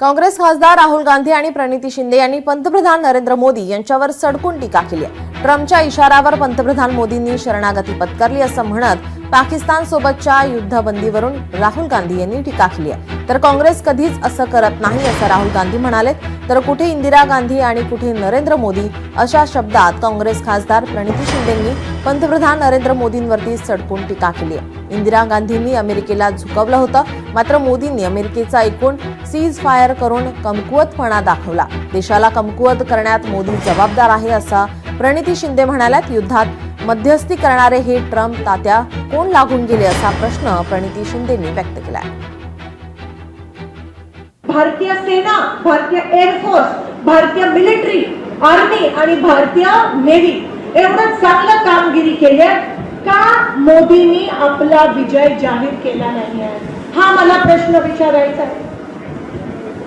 काँग्रेस खासदार राहुल गांधी आणि प्रणिती शिंदे यांनी पंतप्रधान नरेंद्र मोदी यांच्यावर सडकून टीका केली आहे। ट्रम्पच्या इशाऱ्यावर पंतप्रधान मोदींनी शरणागती पत्करली असं म्हणत पाकिस्तान सोबतच्या युद्धबंदीवरून राहुल गांधी यांनी टीका केली आहे। तर काँग्रेस कधीच असं करत नाही असं राहुल गांधी म्हणाले। तर कुठे इंदिरा गांधी आणि कुठे नरेंद्र मोदी अशा शब्दात काँग्रेस खासदार प्रणिती शिंदेंनी पंतप्रधान नरेंद्र मोदींवरती सडकून टीका केली आहे। इंदिरा गांधींनी अमेरिकेला झुकवलं होतं, मात्र मोदींनी अमेरिकेचा ऐकून सीज फायर करून कमकुवतपणा दाखवला। देशाला कमकुवत करण्यात मोदी जबाबदार आहे असं प्रणिती शिंदे म्हणाल्यात। युद्धात मध्यस्थी करणारे हे ट्रम्प तात्या कोण लागून गेले असा प्रश्न प्रणिती शिंदेंनी व्यक्त केला आहे। भारतीय सेना, भारतीय एअरफोर्स, भारतीय मिलिटरी, आर्मी आणि भारतीय नेव्ही एवढं चांगलं कामगिरी केली का मोदींनी आपला विजय जाहीर केला नाही आहे, हा मला प्रश्न विचारायचा आहे।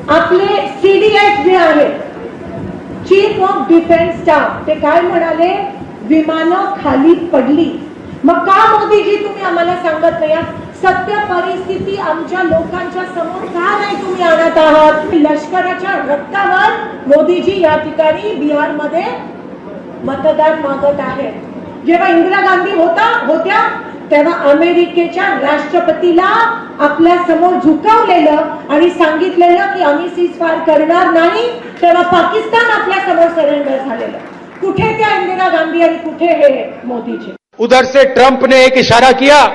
आपले सीडीएस जे आहे, चीफ ऑफ डिफेन्स स्टाफ, ते काय म्हणाले, विमानं खाली पडली। मग का मोदीजी तुम्ही आम्हाला सांगत नाही? सत्य परिस्थिती आमच्या लोकांच्या समोर का नाही तुम्ही आणत आहात? लष्कराच्या रक्तावर मोदीजी या ठिकाणी बिहारमध्ये मतदान मागत आहेत। जेव्हा इंदिरा गांधी होत्या तेव्हा अमेरिकेच्या राष्ट्रपतीला आपल्या समोर झुकवलेलं आणि सांगितलेलं की आम्ही सीज फायर करणार नाही, तेव्हा पाकिस्तान आपल्या समोर सरेंडर झालेलं। कुठे त्या इंदिरा गांधी आणि कुठे हे मोदीजी? उधर से ट्रंप ने एक इशारा किया,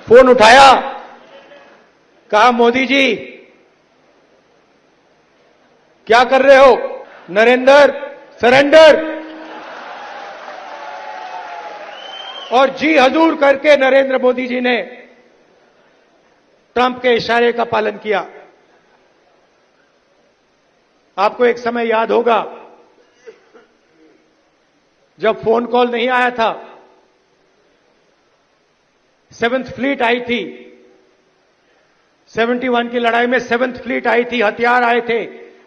फोन उठाया, कहा मोदी जी क्या कर रहे हो, नरेंद्र सरेंडर, और जी हजूर करके नरेंद्र मोदी जी ने ट्रंप के इशारे का पालन किया। आपको एक समय याद होगा जब फोन कॉल नहीं आया था, 7th फ्लीट आई थी, 71 की लड़ाई में 7th फ्लीट आई थी, हथियार आए थे,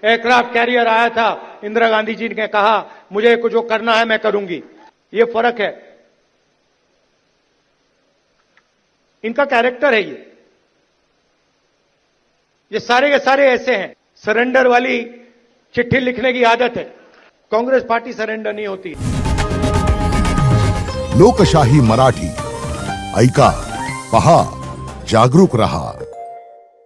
एयरक्राफ्ट कैरियर आया था। इंदिरा गांधी जी ने कहा मुझे कुछ जो करना है मैं करूंगी। ये फर्क है, इनका कैरेक्टर है। ये सारे के सारे ऐसे हैं, सरेंडर वाली चिट्ठी लिखने की आदत है। कांग्रेस पार्टी सरेंडर नहीं होती। लोकशाही मराठी ऐका, पहा, जागरूक रहा।